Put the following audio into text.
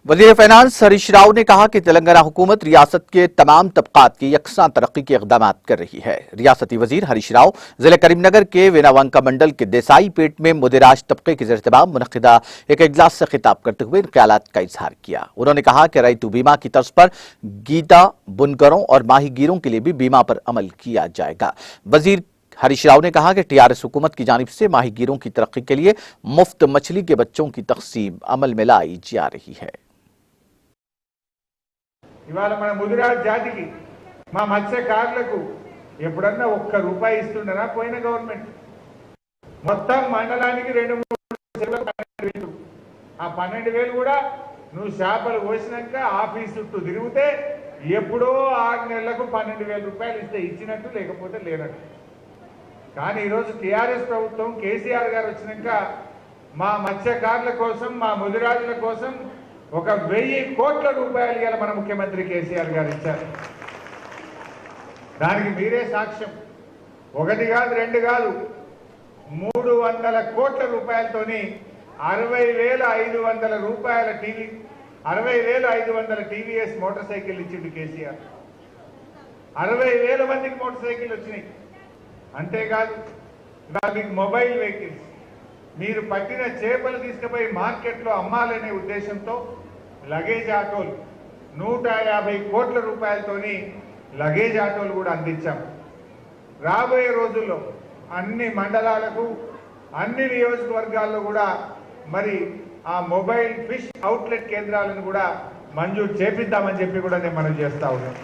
वज़ीर फाइनेंस हरीश राव ने कहा कि तेलंगाना हुकूमत रियासत के तमाम तबकात की यकसां तरक्की के इक़दाम कर रही है। रियासती वज़ीर हरीश राव जिले करीमनगर के वेनावंका मंडल के देसाई पेट में मुदिराज तबके के ज़ेर-ए-तमाम मुनक़िदा एक इजलास से खिताब करते हुए इन ख्यालात का इजहार किया। उन्होंने कहा कि रईतु बीमा की तर्ज पर गीता बुनकरों और माहीगीरों के लिए भी बीमा पर अमल किया जाएगा। वज़ीर हरीश राव ने कहा कि टीआरएस हुकूमत की जानिब से माहीगीरों की तरक्की के लिए मुफ्त मछली के बच्चों की तक़सीम अमल में लाई जा रही है। ఇవాళ మన ముదిరాజ్ జాతికి మా మత్స్యకారులకు ఎప్పుడన్నా ఒక్క రూపాయి ఇస్తుండనా పోయిన గవర్నమెంట్ మొత్తం మండలానికి 2-3 చెరువులకు 12,000 ఆ 12,000 కూడా నువ్వు చేపలు కోసినాక ఆఫీస్ చుట్టూ తిరిగితే ఎప్పుడో 6 నెలలకు 12,000 రూపాయలు ఇస్తే ఇచ్చినట్టు లేకపోతే లేనట్టు కానీ ఈరోజు టీఆర్ఎస్ ప్రభుత్వం కేసీఆర్ గారు వచ్చినాక మా మత్స్యకారుల కోసం మా ముదిరాజుల కోసం ఒక 1000 కోట్ల రూపాయలు ఇవాళ మన ముఖ్యమంత్రి కేసీఆర్ గారు ఇచ్చారు। దానికి మీరే సాక్ష్యం। ఒకటి కాదు రెండు కాదు 300 కోట్ల రూపాయలతోని 60,500 రూపాయల టీవీ 60,500 టీవీఎస్ మోటార్ సైకిల్ ఇచ్చిండు కేసీఆర్। 60,000 మందికి మోటార్ సైకిల్ వచ్చినాయి। అంతేకాదు మీకు మొబైల్ వెహికల్స్ మీరు పట్టిన చేపలు తీసుకుపోయి మార్కెట్లో అమ్మాలనే ఉద్దేశంతో లగేజ్ ఆటోలు 150 కోట్ల రూపాయలతోని లగేజ్ ఆటోలు కూడా అందించాం। రాబోయే రోజుల్లో అన్ని మండలాలకు అన్ని నియోజకవర్గాల్లో కూడా మరి ఆ మొబైల్ ఫిష్ అవుట్లెట్ కేంద్రాలను కూడా మంజూరు చేపిద్దామని చెప్పి కూడా నేను మనం చేస్తా ఉన్నాను।